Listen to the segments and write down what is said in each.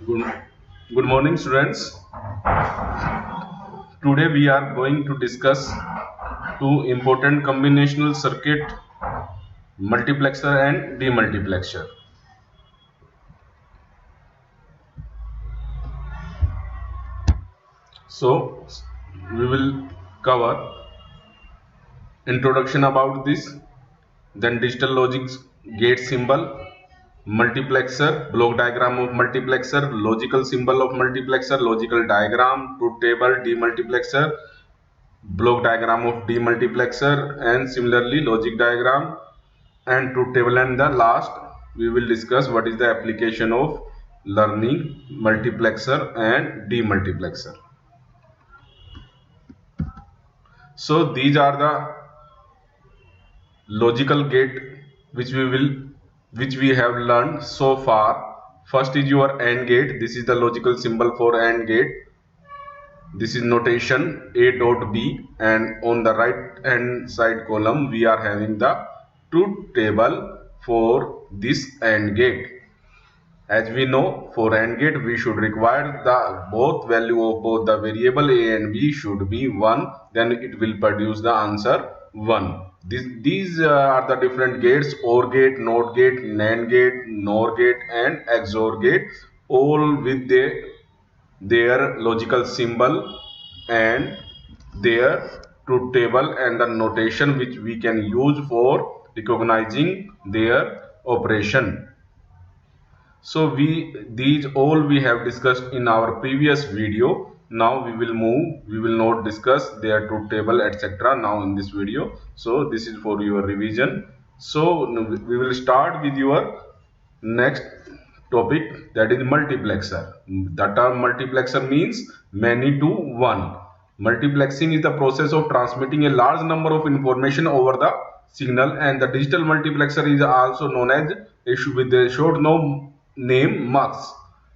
Good, good morning, students. Today we are going to discuss two important combinational circuit, multiplexer and demultiplexer. So we will cover introduction about this, then digital logic gate symbol, multiplexer, block diagram of multiplexer, logical symbol of multiplexer, logical diagram, truth table, demultiplexer, block diagram of demultiplexer, and similarly logic diagram and truth table. And the last we will discuss what is the application of learning multiplexer and demultiplexer. So these are the logical gate which we have learned so far. First is your AND gate. This is the logical symbol for AND gate. This is notation A dot B, and on the right hand side column we are having the truth table for this AND gate. As we know, for AND gate we should require the both value of both the variable A and B should be 1, then it will produce the answer 1. These are the different gates: OR gate, NOT gate, NAND gate, NOR gate and XOR gate, all with their logical symbol and their truth table and the notation which we can use for recognizing their operation. So these all we have discussed in our previous video. Now we will not discuss their truth table etc. now in this video. So this is for your revision. So we will start with your next topic, that is multiplexer. The term multiplexer means many to one. Multiplexing is the process of transmitting a large number of information over the signal, and the digital multiplexer is also known as with a short name MUX.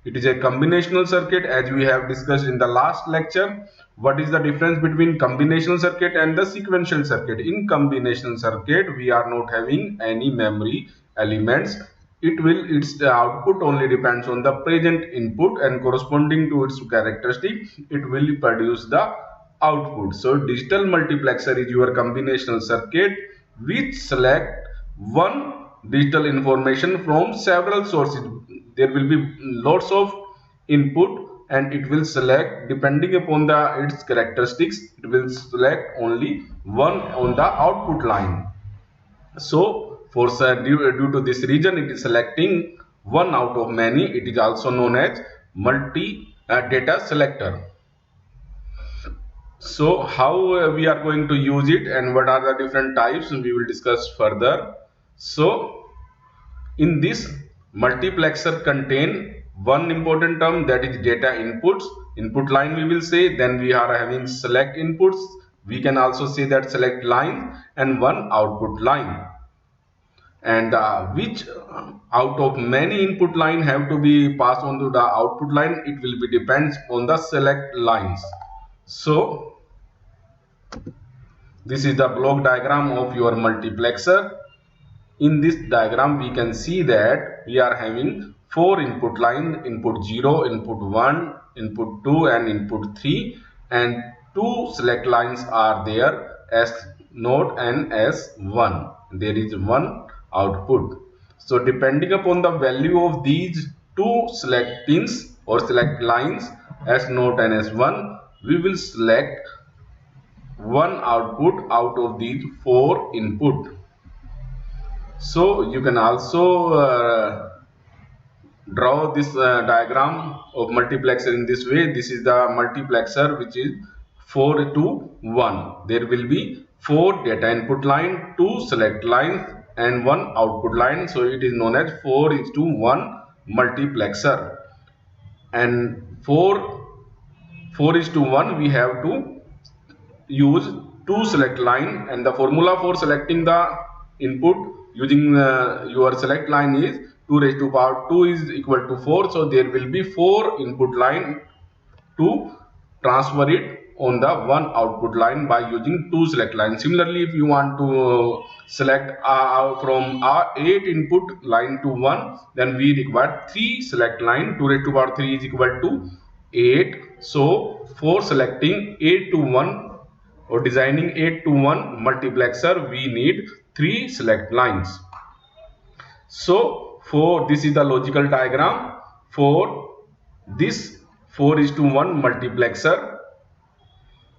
It is a combinational circuit, as we have discussed in the last lecture. What is the difference between combinational circuit and the sequential circuit? In combinational circuit we are not having any memory elements. Its output only depends on the present input, and corresponding to its characteristic it will produce the output. So digital multiplexer is your combinational circuit which select one digital information from several sources. There will be lots of input and it will select, depending upon its characteristics, it will select only one on the output line. So due to this reason it is selecting one out of many. It is also known as multi data selector. So how we are going to use it and what are the different types we will discuss further. So in this multiplexer contain one important term, that is data inputs. Input line we will say, then we are having select inputs, we can also say that select line, and one output line. And which out of many input line have to be passed on to the output line, it will be depends on the select lines. So this is the block diagram of your multiplexer. In this diagram we can see that we are having four input lines: input 0, input 1, input 2 and input 3, and two select lines are there, S0 and S1. There is one output. So depending upon the value of these two select pins or select lines, S0 and S1, we will select one output out of these four input. So you can also draw this diagram of multiplexer in this way. This is the multiplexer which is 4 to 1. There will be 4 data input line, 2 select lines and 1 output line. So it is known as 4:1 multiplexer. And 4:1 we have to use 2 select line, and the formula for selecting the input using your select line is 2 raised to power 2 is equal to 4. So there will be 4 input line to transfer it on the one output line by using two select lines. Similarly, if you want to select from 8 input line to 1, then we require 3 select line. 2 raised to power 3 is equal to 8. So for selecting 8 to 1 or designing 8 to 1 multiplexer, we need 3 select lines. So for this is the logical diagram for this 4:1 multiplexer.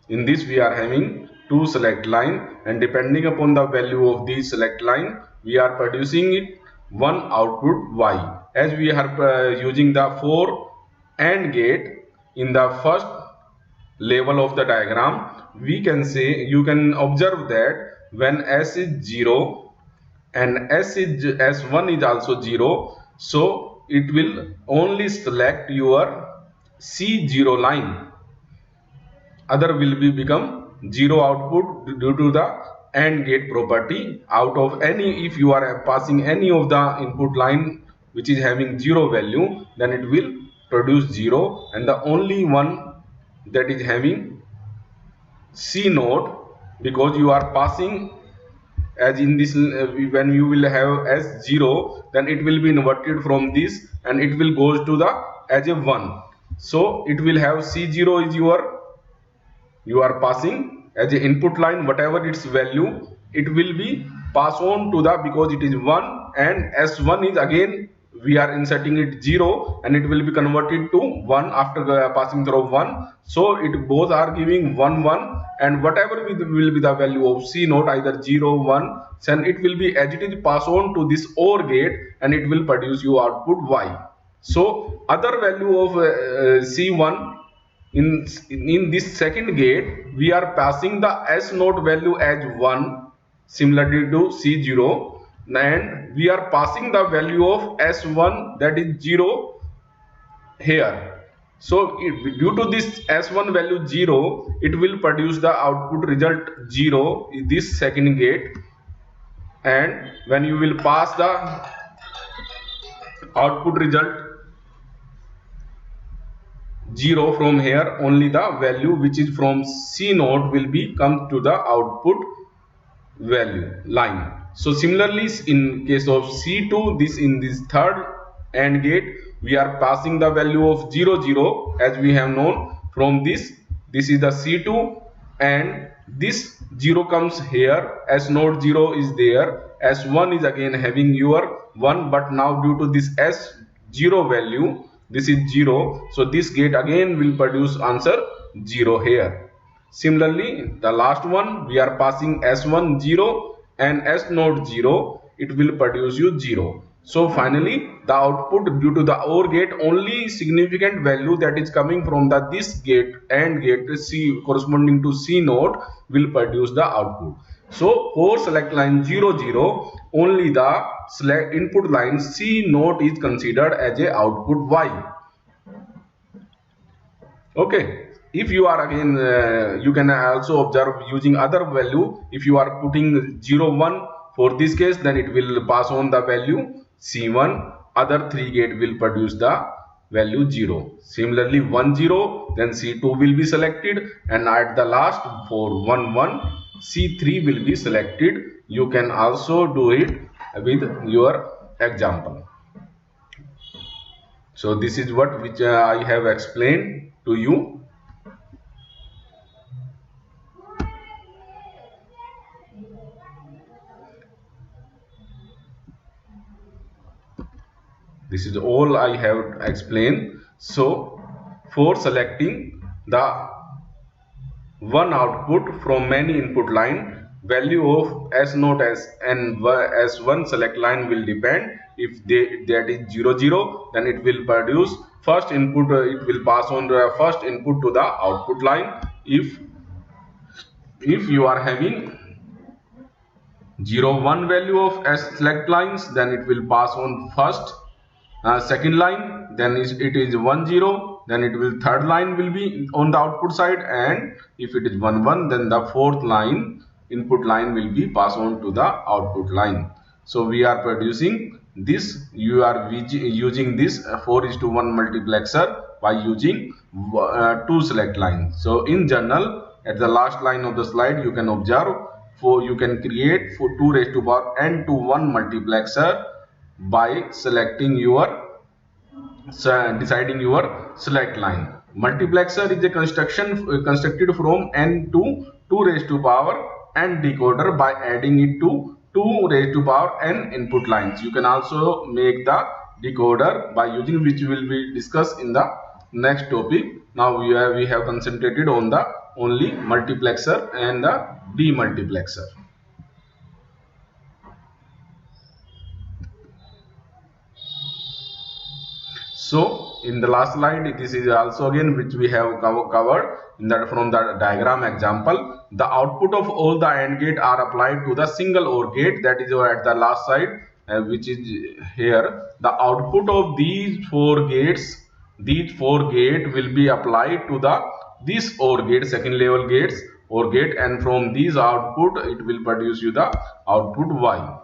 In this we are having 2 select line, and depending upon the value of the select line, we are producing it one output Y. As we are using the 4 AND gate in the first level of the diagram, we can say, you can observe that when S is 0 and S1 is also 0, so it will only select your C0 line. Other will become 0 output due to the AND gate property. Out of any, if you are passing any of the input line which is having 0 value, then it will produce 0, and the only one that is having C node, because you are passing, as in this when you will have S0, then it will be inverted from this and it will goes to the as a 1. So it will have C0 is you are passing as a input line, whatever its value, it will be passed on to the, because it is 1, and S1 is again we are inserting it 0 and it will be converted to 1 after passing through 1. So it both are giving 1 1, and whatever will be the value of C node, either 0 1, then it will be as it is passed on to this OR gate and it will produce your output Y. So other value of C1 in this second gate, we are passing the S node value as 1, similarly to C0, and we are passing the value of S1, that is 0, here. So due to this S1 value 0, it will produce the output result 0 in this second gate, and when you will pass the output result 0 from here, only the value which is from C node will be come to the output value line. So similarly, in case of C2, this in this third AND gate, we are passing the value of 0 0, as we have known from this. This is the C2, and this 0 comes here. S node 0 is there. S1 is again having your 1, but now due to this S0 value, this is 0, so this gate again will produce answer 0 here. Similarly, the last one, we are passing S1 0 and S node 0, it will produce you 0. So finally, the output due to the OR gate, only significant value that is coming from the this gate AND gate C corresponding to C node will produce the output. So for select line 0 0, only the select input line C node is considered as a output Y. Okay. If you are again, you can also observe using other value. If you are putting 0 1 for this case, then it will pass on the value C1. Other 3 gate will produce the value 0. Similarly, 1 0, then C2 will be selected, and at the last for 1 1, C3 will be selected. You can also do it with your example. So this is what which I have explained to you. This is all I have explained. So for selecting the one output from many input line, value of S node and S1 select line will depend. If that is 0 0, then it will produce first input, it will pass on the first input to the output line. If you are having 0 1 value of S select lines, then it will pass on first second line, then it is 1 0, then it will third line will be on the output side, and if it is 1 1, then the fourth line input line will be passed on to the output line. So we are producing this, you are using this 4:1 multiplexer by using two select lines. So in general, at the last line of the slide, you can observe you can create for 2 raised to power n to 1 multiplexer by selecting your deciding your select line. Multiplexer is a construction constructed from n to 2 raised to power n decoder by adding it to 2 raised to power n input lines. You can also make the decoder by using, which will be discussed in the next topic. Now we have concentrated on the only multiplexer and the demultiplexer. So in the last slide, this is also again which we have covered in that from the diagram example. The output of all the AND gate are applied to the single OR gate, that is at the last side, which is here. The output of these four gates will be applied to this OR gate, second level gates OR gate, and from these output it will produce you the output Y.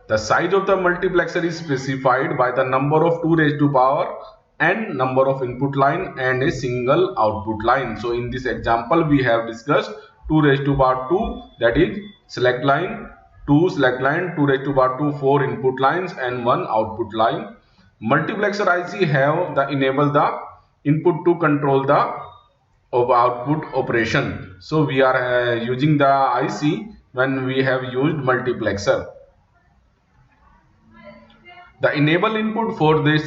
The size of the multiplexer is specified by the number of 2 raised to power n number of input line and a single output line. So in this example we have discussed 2 raised to power 2, that is select line, 2 select line, 2 raised to power 2, 4 input lines and 1 output line. Multiplexer IC have the enable the input to control the output operation. So we are using the IC when we have used multiplexer. The enable input for this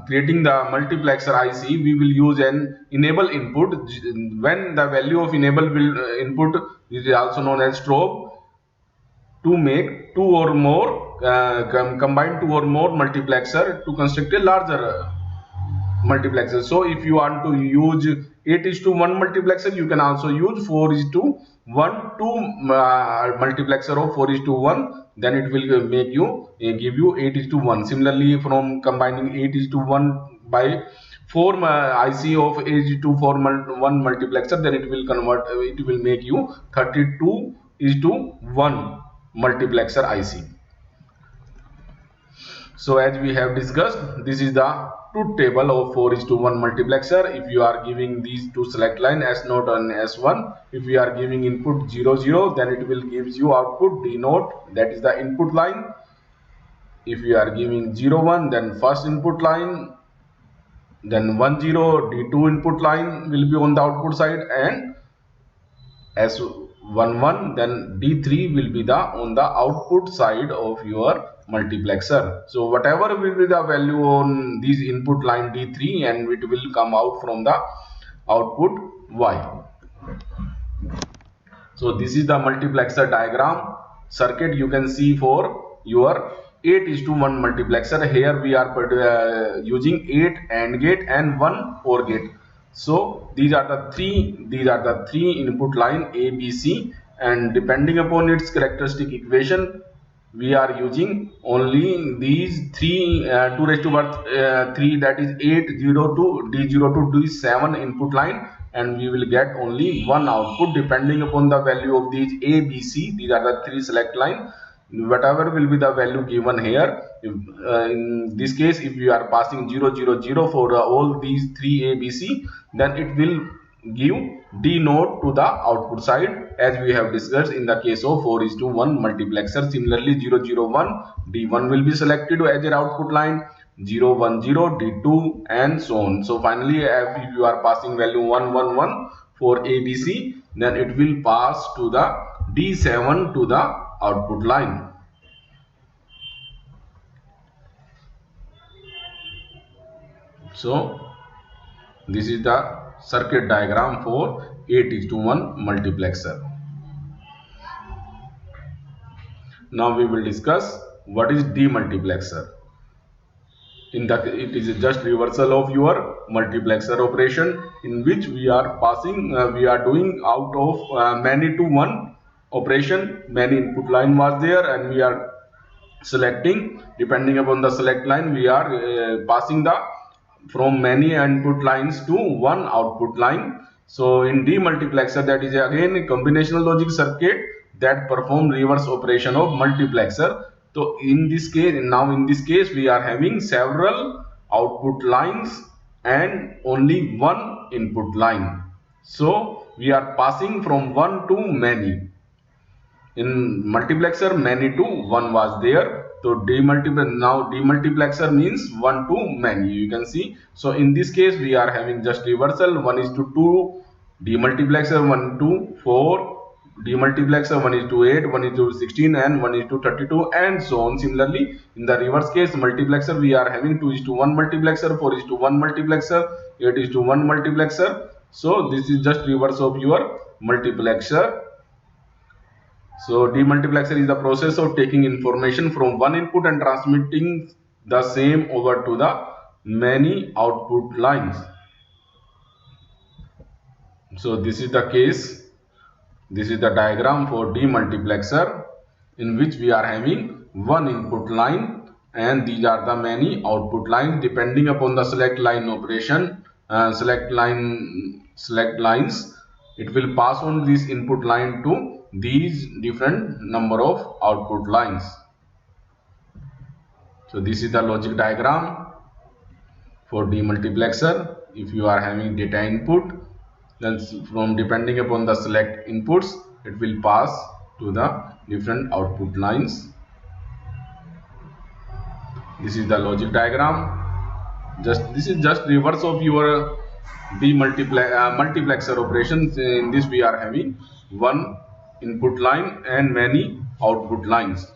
creating the multiplexer IC, we will use an enable input when the value of enable input is also known as strobe, to make two or more combine 2 or more multiplexer to construct a larger multiplexer. So if you want to use 8:1 multiplexer, you can also use 4:1 multiplexer of 4:1. Then it will make you give you 8:1. Similarly, from combining 8:1 by 4 IC of 8:1 multiplexer, then it will convert. It will make you 32:1 multiplexer IC. So as we have discussed, this is the truth table of 4:1 multiplexer. If you are giving these two select line S0 and S1, if you are giving input 0 0, then it will gives you output D0, that is the input line. If you are giving 0 1, then first input line, then 1 0 D2 input line will be on the output side, and S1 1, then D3 will be the on the output side of your multiplexer. So whatever will be the value on these input line D3, and it will come out from the output Y. So this is the multiplexer diagram circuit you can see for your 8:1 multiplexer. Here we are using 8 AND gate and 1 OR gate. So these are the three input line A, B, C, and depending upon its characteristic equation, we are using only these 2 raised to power 3, that is 8:0 to D0 to D7 input line, and we will get only one output depending upon the value of these A, B, C. These are the 3 select line. Whatever will be the value given here, in this case, if you are passing 0 0 0 for all these 3 A, B, C, then it will give D0 to the output side, as we have discussed in the case of 4:1 multiplexer. Similarly, 0 0 1 D1 will be selected as an output line, 0 1 0 D2, and so on. So finally, if you are passing value 1 1 1 for ABC, then it will pass to the D7 to the output line. So this is the circuit diagram for 8:1 multiplexer. Now we will discuss what is demultiplexer. It is just reversal of your multiplexer operation, in which we are doing out of many to one operation. Many input line was there, and we are selecting, depending upon the select line, we are passing the from many input lines to one output line. So in demultiplexer, that is again a combinational logic circuit. that perform reverse operation of multiplexer. So in this case we are having several output lines and only one input line. So we are passing from one to many. In multiplexer many to one was there, so demultiplexer means one to many, you can see. So in this case we are having just reversal, 1:2 demultiplexer, 1 to 4 demultiplexer, 1:8, 1:16 and 1:32 and so on. Similarly in the reverse case multiplexer we are having 2:1 multiplexer, 4:1 multiplexer, 8:1 multiplexer. So this is just reverse of your multiplexer. So demultiplexer is the process of taking information from one input and transmitting the same over to the many output lines. So this is the case. This is the diagram for demultiplexer, in which we are having one input line and these are the many output lines. Depending upon the select line operation, select lines, it will pass on this input line to these different number of output lines. So this is the logic diagram for demultiplexer. If you are having data input, then from depending upon the select inputs, it will pass to the different output lines. This is the logic diagram. This is just reverse of your multiplexer operations. In this we are having one input line and many output lines.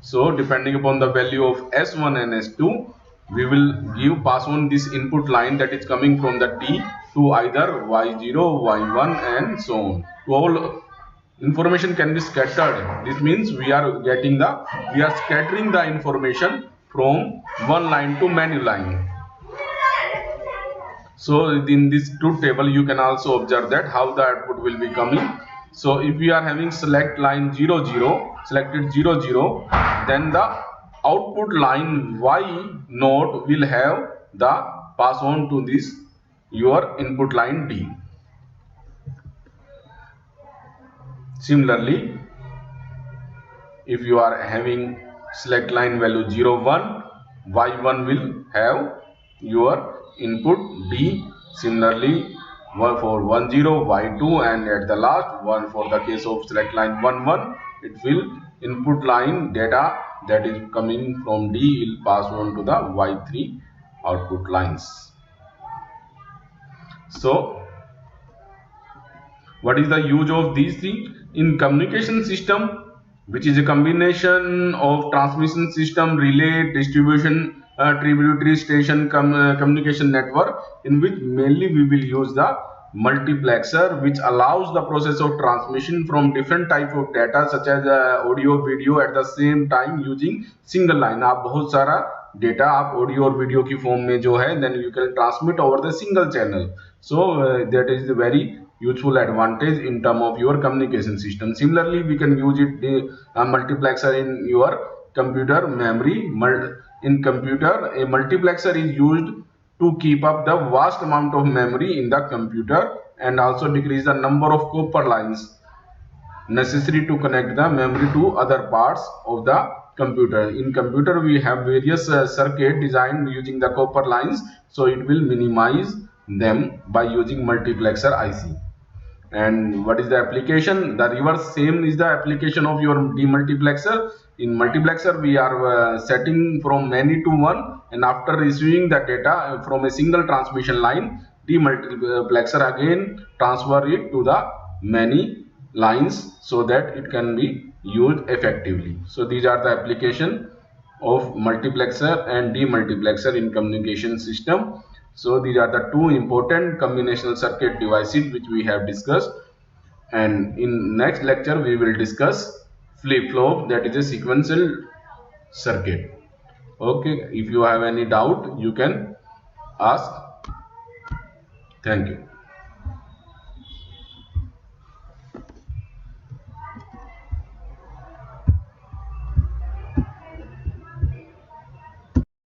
So depending upon the value of S1 and S2, we will pass on this input line that is coming from the D to either Y0, Y1 and so on. To all information can be scattered. This means we are scattering the information from one line to many lines. So in this truth table you can also observe that how the output will be coming. So if we are having select line 0 0, selected 0 0, then the output line Y0 will have the pass on to this your input line D. Similarly, if you are having select line value 0 1, Y1 will have your input D. Similarly for 1 0, Y2 and at the last one for the case of select line 1 1, it will input line data that is coming from D will pass on to the Y3 output lines. So what is the use of these things in communication system, which is a combination of transmission system, relay, distribution, tributary station communication network, in which mainly we will use the multiplexer, which allows the process of transmission from different type of data such as audio, video at the same time using single line. आप बहुत सारा data आप audio और video की form में जो है then you can transmit over the single channel. So that is the very useful advantage in term of your communication system. Similarly, we can use it multiplexer in your computer memory. In computer, a multiplexer is used to keep up the vast amount of memory in the computer and also decrease the number of copper lines necessary to connect the memory to other parts of the computer. In computer we have various circuit designed using the copper lines, so it will minimize them by using multiplexer IC. And what is the application? The reverse same is the application of your demultiplexer. In multiplexer we are setting from many to one, and after receiving the data from a single transmission line, demultiplexer again transfer it to the many lines so that it can be used effectively. So these are the application of multiplexer and demultiplexer in communication system. So these are the two important combinational circuit devices which we have discussed, and in next lecture we will discuss flip-flop, that is a sequential circuit. Okay, if you have any doubt you can ask. Thank you.